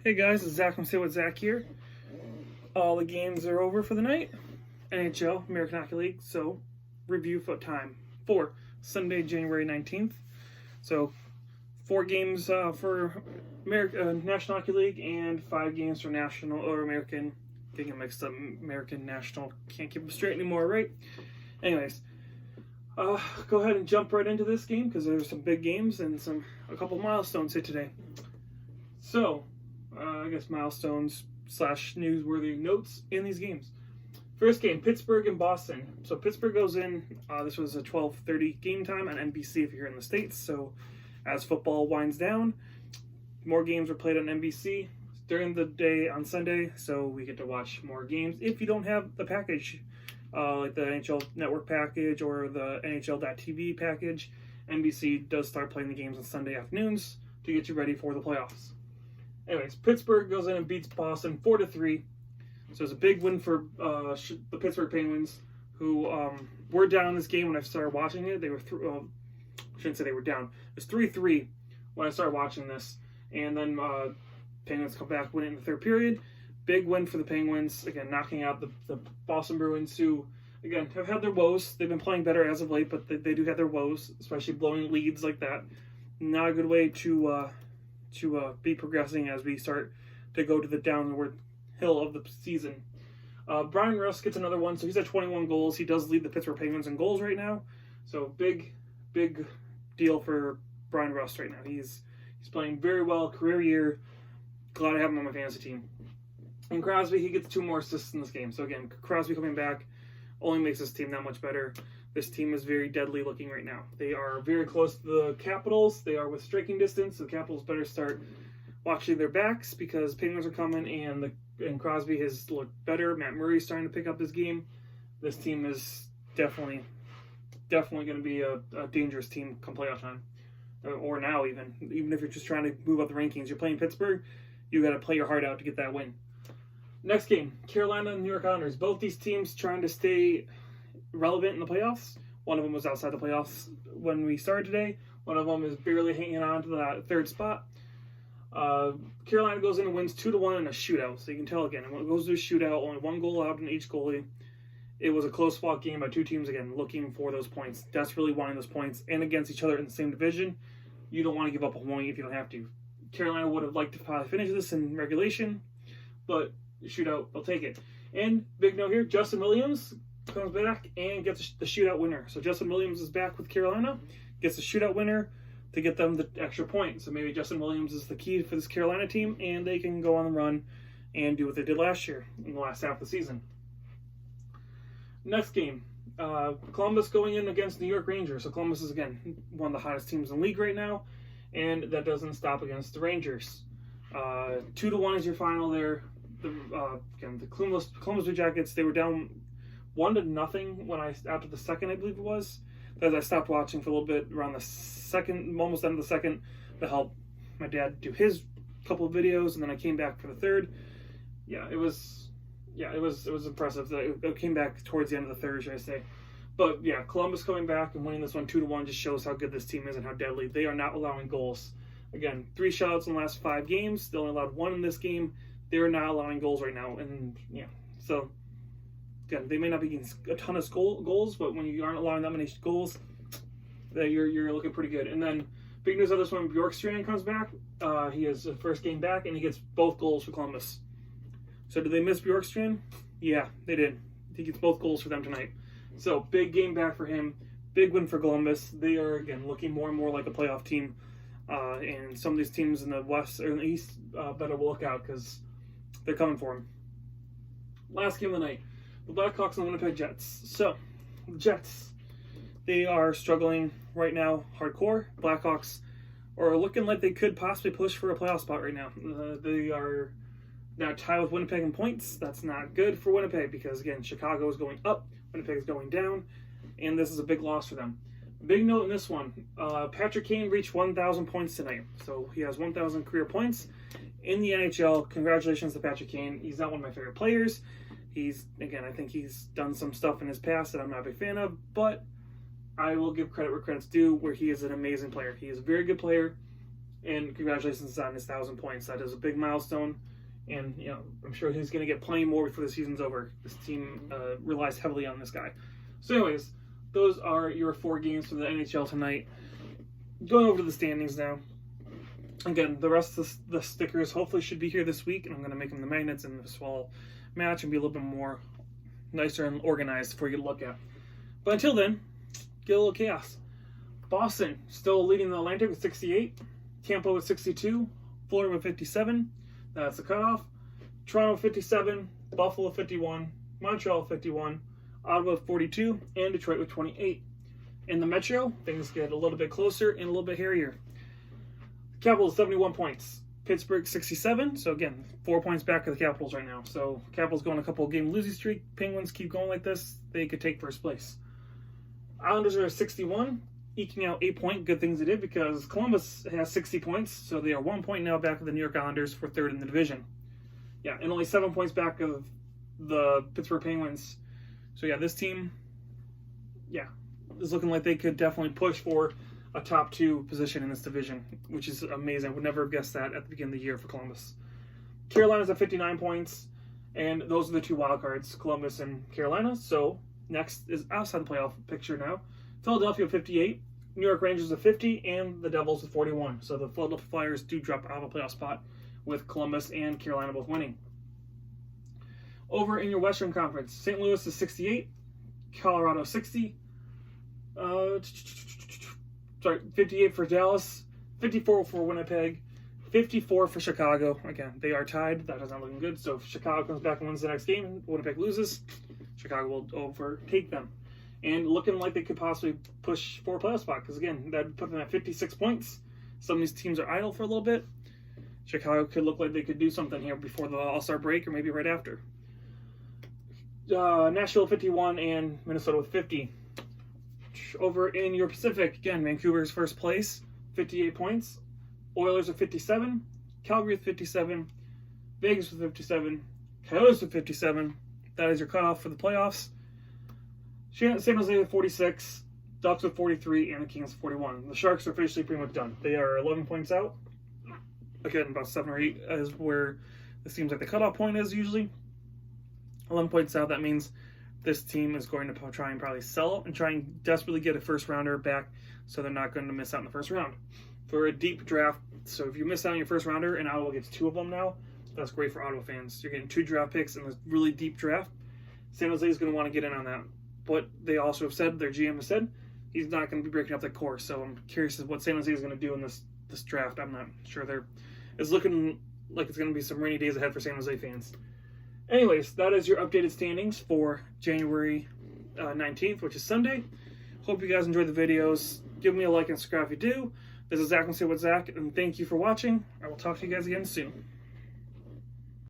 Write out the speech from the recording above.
Hey guys, it's Zach from Say What Zach here. All the games are over for the night. NHL, American Hockey League, so review for time for Sunday, January 19th. So 4 games for National Hockey League and 5 games for National or American. Getting mixed up, American, National. Can't keep them straight anymore, right? Anyways, go ahead and jump right into this game because there's some big games and a couple milestones hit today. So, I guess milestones / newsworthy notes in these games. First game, Pittsburgh and Boston. So Pittsburgh goes in. This was a 12:30 game time on NBC if you're in the States. So as football winds down, more games were played on NBC during the day on Sunday. So we get to watch more games. If you don't have the package, like the NHL Network package or the NHL.TV package, NBC does start playing the games on Sunday afternoons to get you ready for the playoffs. Anyways, Pittsburgh goes in and beats Boston 4-3. So it's a big win for the Pittsburgh Penguins, who were down in this game when I started watching it. They were I shouldn't say they were down. It was 3-3 when I started watching this, and then Penguins come back, win it in the third period. Big win for the Penguins, again knocking out the Boston Bruins, who again have had their woes. They've been playing better as of late, but they do have their woes, especially blowing leads like that. Not a good way to be progressing as we start to go to the downward hill of the season. Brian Rust gets another one, so he's at 21 goals. He does lead the Pittsburgh Penguins in goals right now, so big deal for Brian Rust right now. He's playing very well, career year. Glad to have him on my fantasy team. And Crosby, he gets 2 more assists in this game. So again, Crosby coming back only makes this team that much better. This team is very deadly looking right now. They are very close to the Capitals. They are with striking distance. So the Capitals better start watching their backs because Penguins are coming and Crosby has looked better. Matt Murray's starting to pick up this game. This team is definitely going to be a dangerous team come playoff time. Or now even if you're just trying to move up the rankings. You're playing Pittsburgh, you got to play your heart out to get that win. Next game, Carolina and New York Islanders. Both these teams trying to stay relevant in the playoffs. One of them was outside the playoffs when we started today. One of them is barely hanging on to that third spot. Carolina goes in and wins 2-1 in a shootout. So you can tell again, when it goes to a shootout, only 1 goal out in each goalie. It was a close fought game by 2 teams, again, looking for those points, desperately wanting those points, and against each other in the same division. You don't want to give up a point if you don't have to. Carolina would have liked to probably finish this in regulation, but shootout, they'll take it. And big note here, Justin Williams comes back and gets the shootout winner. So Justin Williams is back with Carolina, gets the shootout winner to get them the extra point. So maybe Justin Williams is the key for this Carolina team, and they can go on the run and do what they did last year in the last half of the season. Next game, Columbus going in against New York Rangers. So Columbus is, again, one of the hottest teams in the league right now, and that doesn't stop against the Rangers. 2-1 is your final there. The Columbus Blue Jackets, they were down 1-0 after the second, I believe it was. As I stopped watching for a little bit around the second, almost end of the second, to help my dad do his couple of videos, and then I came back for the third. It was impressive. It came back towards the end of the third, should I say. But yeah, Columbus coming back and winning this one 2-1 just shows how good this team is and how deadly. They are not allowing goals. Again, 3 shutouts in the last 5 games. They only allowed 1 in this game. They're not allowing goals right now. And yeah, so again, they may not be getting a ton of goals, but when you aren't allowing that many goals, you're looking pretty good. And then big news on this one, Bjorkstrand comes back. He has the first game back, and he gets both goals for Columbus. So did they miss Bjorkstrand? Yeah, they did. He gets both goals for them tonight. So big game back for him. Big win for Columbus. They are, again, looking more and more like a playoff team. And some of these teams in the West or in the East better look out because they're coming for him. Last game of the night, the Blackhawks and the Winnipeg Jets. So, the Jets, they are struggling right now hardcore. Blackhawks are looking like they could possibly push for a playoff spot right now. They are now tied with Winnipeg in points. That's not good for Winnipeg because, again, Chicago is going up, Winnipeg is going down, and this is a big loss for them. Big note in this one, Patrick Kane reached 1,000 points tonight. So he has 1,000 career points in the NHL. Congratulations to Patrick Kane. He's not one of my favorite players. I think he's done some stuff in his past that I'm not a big fan of, but I will give credit where credit's due, where he is an amazing player. He is a very good player. And congratulations on his 1,000 points. That is a big milestone. And, you know, I'm sure he's going to get plenty more before the season's over. This team relies heavily on this guy. So anyways, those are your 4 games for the NHL tonight. Going over to the standings now. Again, the rest of the stickers hopefully should be here this week. And I'm going to make them the magnets in this fall match and be a little bit more nicer and organized for you to look at. But until then, get a little chaos. Boston still leading the Atlantic with 68. Tampa with 62. Florida with 57. That's the cutoff. Toronto 57, Buffalo 51, Montreal 51, Ottawa 42, and Detroit with 28. In the Metro, things get a little bit closer and a little bit hairier. Capitals 71 points, Pittsburgh 67. So again, 4 points back of the Capitals right now. So Capitals going a couple of game losing streak. Penguins keep going like this, they could take first place. Islanders are 61. Eking out 8 point, good things they did because Columbus has 60 points, so they are 1 point now back of the New York Islanders for third in the division. Yeah, and only 7 points back of the Pittsburgh Penguins. So yeah, this team, yeah, is looking like they could definitely push for a top 2 position in this division, which is amazing. I would never have guessed that at the beginning of the year for Columbus. Carolina's at 59 points, and those are the 2 wild cards, Columbus and Carolina. So next is outside the playoff picture now. Philadelphia 58, New York Rangers at 50, and the Devils at 41. So the Philadelphia Flyers do drop out of a playoff spot with Columbus and Carolina both winning. Over in your Western Conference, St. Louis is 68, Colorado 60, 58 for Dallas, 54 for Winnipeg, 54 for Chicago. Again, they are tied. That is not looking good. So if Chicago comes back and wins the next game, Winnipeg loses, Chicago will overtake them. And looking like they could possibly push for a playoff spot. Because, again, that would put them at 56 points. Some of these teams are idle for a little bit. Chicago could look like they could do something here before the All-Star break or maybe right after. Nashville 51 and Minnesota with 50. Over in your Pacific, again, Vancouver's first place, 58 points. Oilers at 57. Calgary with 57. Vegas with 57. Coyotes with 57. That is your cutoff for the playoffs. San Jose with 46, Ducks with 43, and the Kings with 41. The Sharks are officially pretty much done. They are 11 points out. Again, about 7 or 8 is where it seems like the cutoff point is usually. 11 points out, that means this team is going to try and probably sell and try and desperately get a first rounder back so they're not going to miss out in the first round. For a deep draft, so if you miss out on your first rounder and Ottawa gets 2 of them now, that's great for Ottawa fans. You're getting 2 draft picks in this really deep draft. San Jose is going to want to get in on that. But they also have said, their GM has said, he's not going to be breaking up the core. So I'm curious as what San Jose is going to do in this draft. I'm not sure. It's looking like it's going to be some rainy days ahead for San Jose fans. Anyways, that is your updated standings for January 19th, which is Sunday. Hope you guys enjoyed the videos. Give me a like and subscribe if you do. This is Zach and Say What Zach, and thank you for watching. I will talk to you guys again soon.